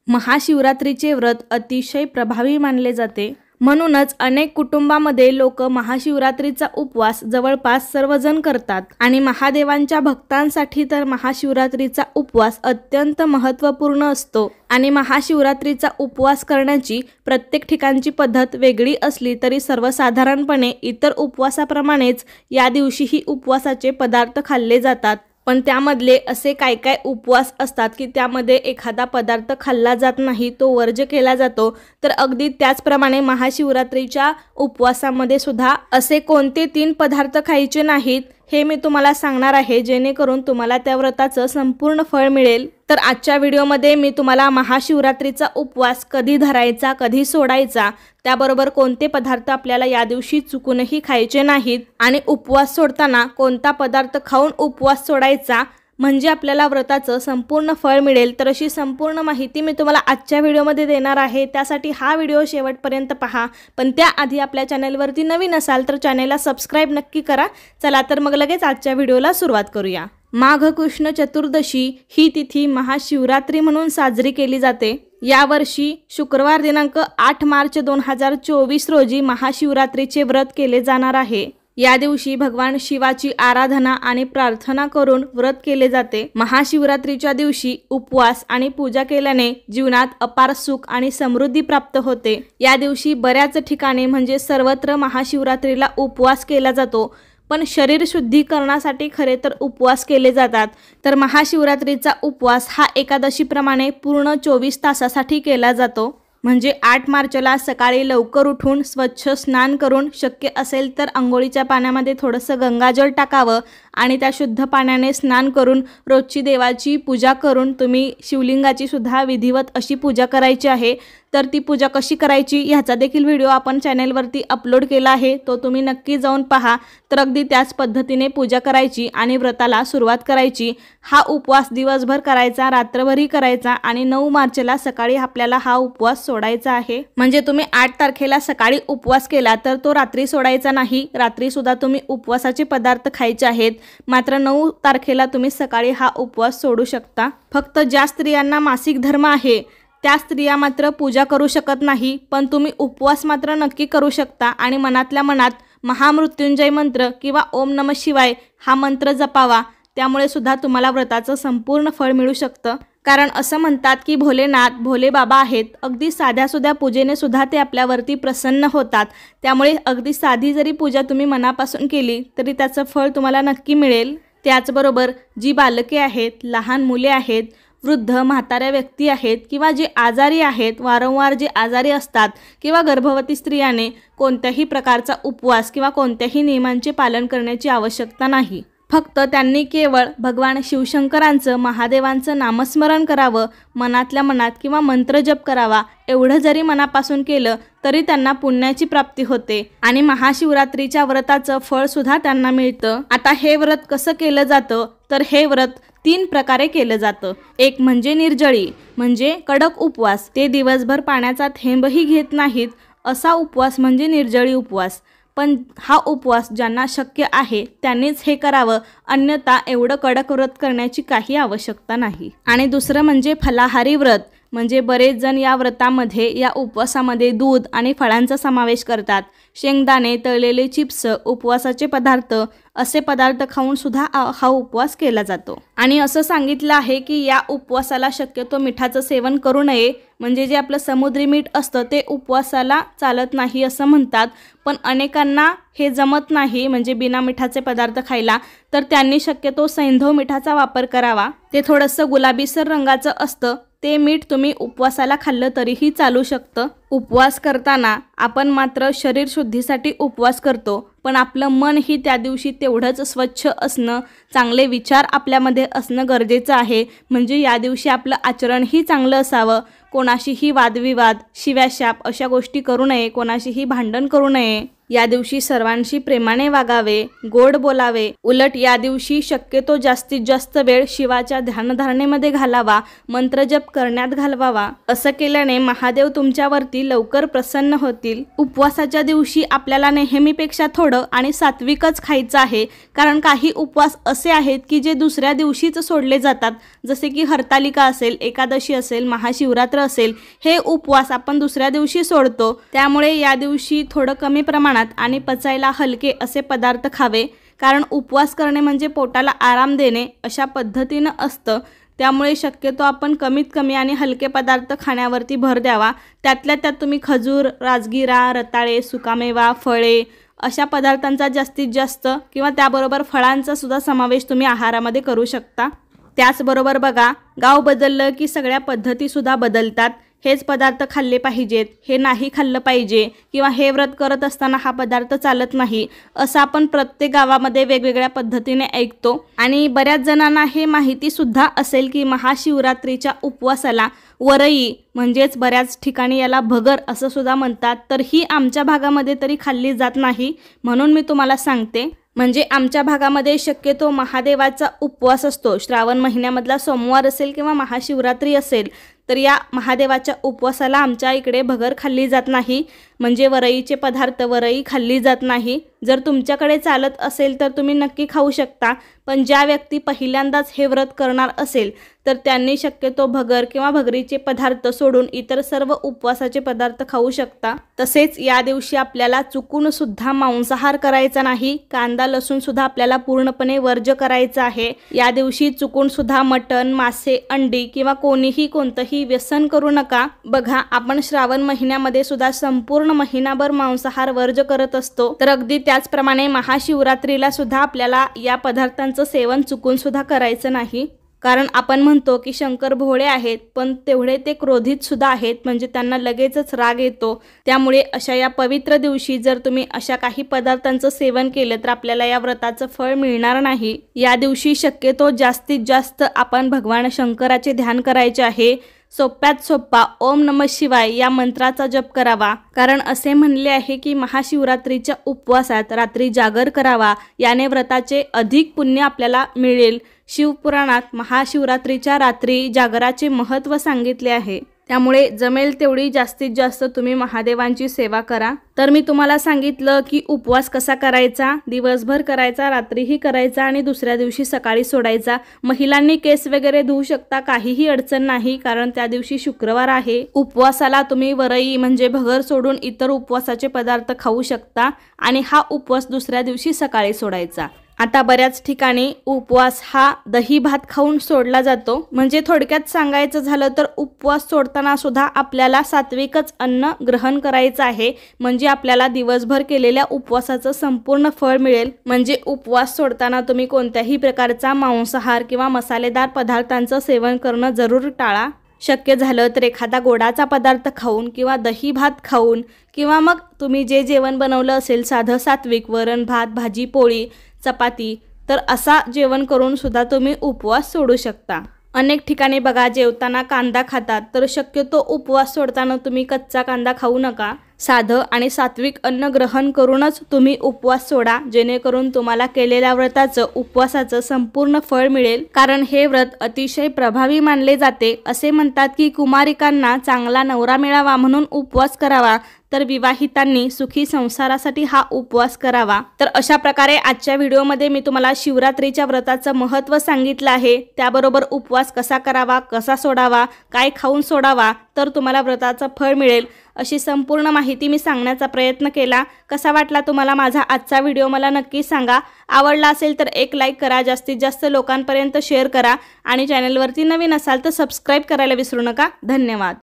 महाशिवरात्रीचे व्रत अतिशय प्रभावी मानले जाते। म्हणूनच अनेक कुटुंबामध्ये लोक महाशिवरात्रीचा उपवास जवळपास सर्वजण करतात आणि महादेवांच्या भक्तांसाठी तर महाशिवरात्रीचा उपवास अत्यंत महत्त्वपूर्ण असतो। आणि महाशिवरात्रीचा उपवास करण्याची प्रत्येक ठिकाणची पद्धत वेगळी असली तरी सर्वसाधारणपणे इतर उपवासाप्रमाणेच या दिवशीही उपवासाचे पदार्थ खाल्ले जातात। पण त्यामधले असे काय काय उपवास असतात की त्यामध्ये एखादा पदार्थ खाल्ला जात नाही, तो वर्ज्य केला जातो। तर अगदी त्याचप्रमाणे महाशिवरात्रीच्या उपवासामध्ये सुद्धा असे कोणते 3 पदार्थ खायचे नाहीत हे मी तुम्हाला सांगणार आहे, जेणेकरून तुम्हाला त्या व्रताचं संपूर्ण फळ मिळेल। तर आजच्या व्हिडिओमध्ये मी तुम्हाला महाशिवरात्रीचा उपवास कधी धरायचा, कधी सोडायचा, त्याबरोबर कोणते पदार्थ आपल्याला या दिवशी चुकूनही खायचे नाहीत आणि उपवास सोडताना कोणता पदार्थ खाऊन उपवास सोडायचा म्हणजे आपल्याला व्रताचं संपूर्ण फळ मिळेल, तर अशी संपूर्ण माहिती मी तुम्हाला आजच्या व्हिडिओमध्ये देणार आहे। त्यासाठी हा व्हिडिओ शेवटपर्यंत पहा। पण त्याआधी आपल्या चॅनलवरती नवीन असाल तर चॅनलला सबस्क्राईब नक्की करा। चला तर मग लगेच आजच्या व्हिडिओला सुरुवात करूया। माघ कृष्ण चतुर्दशी ही तिथी महाशिवरात्री म्हणून साजरी केली जाते। यावर्षी शुक्रवार दिनांक 8 मार्च 2024 रोजी महाशिवरात्रीचे व्रत केले जाणार आहे। या दिवशी भगवान शिवाची आराधना आणि प्रार्थना करून व्रत केले जाते। महाशिवरात्रीच्या दिवशी उपवास आणि पूजा केल्याने जीवनात अपार सुख आणि समृद्धी प्राप्त होते। या दिवशी बऱ्याच ठिकाणी म्हणजे सर्वत्र महाशिवरात्रीला उपवास केला जातो, पण शरीर शुद्धीकरणासाठी खरे तर उपवास केले जातात। तर महाशिवरात्रीचा उपवास हा एकादशीप्रमाणे पूर्ण 24 तासासाठी केला जातो। म्हणजे 8 मार्चला सकाळी लवकर उठून स्वच्छ स्नान करून शक्य असेल तर अंघोळीच्या पाण्यामध्ये थोडंसं गंगाजल टाकावं आणि त्या शुद्ध पाण्याने स्नान करून रोजची देवाची पूजा करून तुम्ही शिवलिंगाची सुद्धा विधिवत अशी पूजा करायची आहे। तर ती पूजा कशी करायची ह्याचा देखील व्हिडिओ आपण चॅनलवरती अपलोड केला आहे, तो तुम्ही नक्की जाऊन पहा। तर अगदी त्याच पद्धतीने पूजा करायची आणि व्रताला सुरुवात करायची। हा उपवास दिवसभर करायचा, रात्रभरही करायचा आणि 9 मार्चला सकाळी आपल्याला हा उपवास सोडायचा आहे। म्हणजे तुम्ही 8 तारखेला सकाळी उपवास केला तर तो रात्री सोडायचा नाही, रात्री सुद्धा तुम्ही उपवासाचे पदार्थ खायचे आहेत। मात्र 9 तारखेला तुम्ही सकाळी हा उपवास सोडू शकता। फक्त ज्या स्त्रियांना मासिक धर्म आहे त्या स्त्रिया मात्र पूजा करू शकत नाही, पण तुम्ही उपवास मात्र नक्की करू शकता आणि मनातल्या मनात महामृत्युंजय मंत्र किंवा ओम नमः शिवाय हा मंत्र जपावा, त्यामुळे सुद्धा तुम्हाला व्रताचं संपूर्ण फळ मिळू शकतं। कारण असं म्हणतात की भोलेनाथ भोले बाबा आहेत, अगदी साध्यासुध्या पूजेने सुद्धा ते आपल्यावरती प्रसन्न होतात। त्यामुळे अगदी साधी जरी पूजा तुम्ही मनापासून केली तरी त्याचं फळ तुम्हाला नक्की मिळेल। त्याचबरोबर जी बालके आहेत, लहान मुले आहेत, वृद्ध म्हाताऱ्या व्यक्ती आहेत किंवा जे आजारी आहेत, वारंवार जे आजारी असतात किंवा गर्भवती स्त्रियाने कोणत्याही प्रकारचा उपवास किंवा कोणत्याही नियमांचे पालन करण्याची आवश्यकता नाही। फक्त त्यांनी केवळ भगवान शिवशंकरांचं, महादेवांचं नामस्मरण करावं, मनातल्या मनात किंवा मंत्रजप करावा, एवढं जरी मनापासून केलं तरी त्यांना पुण्याची प्राप्ती होते आणि महाशिवरात्रीच्या व्रताचं फळ सुद्धा त्यांना मिळतं। आता हे व्रत कसं केलं जातं तर हे व्रत 3 प्रकारे केलं जातं। एक म्हणजे निर्जळी, म्हणजे कडक उपवास, ते दिवसभर पाण्याचा थेंबही घेत नाहीत असा उपवास म्हणजे निर्जळी उपवास। पण हा उपवास ज्यांना शक्य आहे त्यांनीच हे करावं, अन्यथा एवढं कडक व्रत करण्याची काही आवश्यकता नाही। आणि दुसरं म्हणजे फलाहारी व्रत, म्हणजे बरेच जण या व्रतामध्ये, या उपवासामध्ये दूध आणि फळांचा समावेश करतात। शेंगदाणे, तळलेले चिप्स, उपवासाचे पदार्थ असे पदार्थ खाऊन सुद्धा हा उपवास केला जातो। आणि असं सांगितलं आहे की या उपवासाला शक्यतो मिठाचं सेवन करू नये, म्हणजे जे आपलं समुद्री मीठ असतं ते उपवासाला चालत नाही असं म्हणतात। पण अनेकांना हे जमत नाही म्हणजे बिना मिठाचे पदार्थ खायला, तर त्यांनी शक्यतो सैंधव मिठाचा वापर करावा। ते थोडंसं गुलाबीसर रंगाचं असतं, ते मीठ तुम्ही उपवासाला खाल्लं तरीही चालू शकतं। उपवास करताना आपण मात्र शरीर शुद्धीसाठी उपवास करतो, पण आपलं मन ही त्या दिवशी तेवढंच स्वच्छ असणं, चांगले विचार आपल्यामध्ये असणं गरजेचं आहे। म्हणजे या दिवशी आपलं आचरणही चांगलं असावं, कोणाशीही वादविवाद, शिव्याशाप अशा गोष्टी करू नये, कोणाशीही भांडण करू नये। या दिवशी सर्वांशी प्रेमाने वागावे, गोड बोलावे. उलट या दिवशी शक्यतो जास्तीत जास्त वेळ शिवाच्या ध्यानधारणेमध्ये घालावा, मंत्रजप करण्यात घालवावा. असं केल्याने महादेव तुमच्यावरती लवकर प्रसन्न होतील. उपवासाच्या दिवशी आपल्याला नेहमीपेक्षा थोडं आणि सात्विकच खायचं आहे, कारण काही उपवास असे आहेत की जे दुसऱ्या दिवशीच सोडले जातात. जसे की हरतालिका असेल, एकादशी असेल, महाशिवरात्र असेल, हे उपवास आपण दुसऱ्या दिवशी सोडतो. त्यामुळे या दिवशी थोडं कमी प्रमाणात आणि पचायला हलके असे पदार्थ खावे, कारण उपवास करणे म्हणजे पोटाला आराम देणे अशा पद्धतीनं असतं. त्यामुळे शक्यतो आपण कमीत कमी आणि हलके पदार्थ खाण्यावरती भर द्यावा. त्यातल्या त्यात तुम्ही खजूर, राजगिरा, रताळे, सुकामेवा, फळे अशा पदार्थांचा जास्तीत जास्त किंवा त्याबरोबर फळांचा सुद्धा समावेश तुम्ही आहारामध्ये करू शकता. त्याचबरोबर बघा, गाव बदललं की सगळ्या पद्धतीसुद्धा बदलतात. हेच पदार्थ खाल्ले पाहिजेत, हे नाही खाल्लं पाहिजे, किंवा हे व्रत करत असताना हा पदार्थ चालत नाही, असं आपण प्रत्येक गावामध्ये वेगवेगळ्या पद्धतीने ऐकतो. आणि बऱ्याच जणांना हे माहितीसुद्धा असेल की महाशिवरात्रीच्या उपवासाला वरई म्हणजेच बऱ्याच ठिकाणी याला भगर असं सुद्धा म्हणतात, तर ही आमच्या भागामध्ये तरी खाल्ली जात नाही. म्हणून मी तुम्हाला सांगते. म्हणजे आमच्या भागामध्ये शक्यतो महादेवाचा उपवास असतो. श्रावण महिन्यामधला सोमवार असेल किंवा महाशिवरात्री असेल, तर या महादेवाच्या उपवासाला आमच्या इकडे भगर खाल्ली जात नाही. म्हणजे वरईचे पदार्थ, वरई खाल्ली जात नाही. जर तुमच्याकडे चालत असेल तर तुम्ही नक्की खाऊ शकता, पण ज्या व्यक्ती पहिल्यांदाच हे व्रत करणार असेल तर त्यांनी शक्यतो भगर किंवा भगरीचे पदार्थ सोडून इतर सर्व उपवासाचे पदार्थ खाऊ शकता. तसेच या दिवशी आपल्याला चुकून सुद्धा मांसाहार करायचा नाही. कांदा लसूण सुद्धा आपल्याला पूर्णपणे वर्ज्य करायचं आहे. या दिवशी चुकून सुद्धा मटण, मासे, अंडी किंवा कोणतंही व्यसन करू नका. बघा, आपण श्रावण महिन्यामध्ये सुद्धा संपूर्ण महिनाभर मांसाहार वर्ज्य करत असतो, तर अगदी त्याचप्रमाणे महाशिवरात्रीला सुद्धा आपल्याला या पदार्थांचं सेवन चुकून सुद्धा करायचं नाही. कारण आपण म्हणतो की शंकर भोळे आहेत, पण तेवढे ते क्रोधित सुद्धा आहेत, म्हणजे त्यांना लगेचच राग येतो. त्यामुळे अशा या पवित्र दिवशी जर तुम्ही अशा काही पदार्थांचं सेवन केलं तर आपल्याला या व्रताचं फळ मिळणार नाही. या दिवशी शक्यतो जास्तीत जास्त आपण भगवान शंकराचे ध्यान करायचे आहे. सोप्यात सोप्पा ओम नमः शिवाय या मंत्राचा जप करावा. कारण असे म्हणले आहे की महाशिवरात्रीच्या उपवासात रात्री जागर करावा, याने व्रताचे अधिक पुण्य आपल्याला मिळेल. शिवपुराणात महाशिवरात्रीच्या रात्री जागराचे महत्त्व सांगितले आहे. त्यामुळे जमेल तेवढी जास्तीत जास्त तुम्ही महादेवांची सेवा करा. तर मी तुम्हाला सांगितलं की उपवास कसा करायचा, दिवसभर करायचा, रात्रीही करायचा आणि दुसऱ्या दिवशी सकाळी सोडायचा. महिलांनी केस वगैरे धुवू शकता, काहीही अडचण नाही, कारण त्या दिवशी शुक्रवार आहे. उपवासाला तुम्ही वरई म्हणजे भगर सोडून इतर उपवासाचे पदार्थ खाऊ शकता आणि हा उपवास दुसऱ्या दिवशी सकाळी सोडायचा. आता बऱ्याच ठिकाणी उपवास हा दही भात खाऊन सोडला जातो. म्हणजे थोडक्यात सांगायचं झालं तर उपवास सोडताना सुद्धा आपल्याला सात्विकच अन्न ग्रहण करायचं आहे, म्हणजे आपल्याला दिवसभर केलेल्या उपवासाचं संपूर्ण फळ मिळेल. म्हणजे उपवास सोडताना तुम्ही कोणत्याही प्रकारचा मांसाहार किंवा मसालेदार पदार्थांचं सेवन करणं जरूर टाळा. शक्य झालं तर एखादा गोडाचा पदार्थ खाऊन किंवा दही भात खाऊन किंवा मग तुम्ही जे जेवण बनवलं असेल साधं सात्विक, वरण भात, भाजी पोळी, चपाती, तर असा जेवण करून सुद्धा तुम्ही उपवास सोडू शकता. अनेक ठिकाणी बघा, जेवताना कांदा खातात, तर शक्यतो उपवास सोडताना तुम्ही कच्चा कांदा खाऊ नका. साधं आणि सात्विक अन्न ग्रहण करूनच तुम्ही उपवास सोडा, जेणेकरून तुम्हाला केलेल्या व्रताचं, उपवासाचं संपूर्ण फळ मिळेल. कारण हे व्रत अतिशय प्रभावी मानले जाते. असे म्हणतात की कुमारिकांना चांगला नवरा मिळावा म्हणून उपवास करावा, तर विवाहितांनी सुखी संसारासाठी हा उपवास करावा. तर अशा प्रकारे आजच्या व्हिडिओमध्ये मी तुम्हाला शिवरात्रीच्या व्रताचं महत्त्व सांगितलं आहे. त्याबरोबर उपवास कसा करावा, कसा सोडावा, काय खाऊन सोडावा, तर तुम्हाला व्रताचं फळ मिळेल, अशी संपूर्ण माहिती मी सांगण्याचा प्रयत्न केला. कसा वाटला तुम्हाला माझा आजचा व्हिडिओ मला नक्की सांगा. आवडला असेल तर एक लाईक करा, जास्तीत जास्त लोकांपर्यंत शेअर करा आणि चॅनलवरती नवीन असाल तर सबस्क्राईब करायला विसरू नका. धन्यवाद.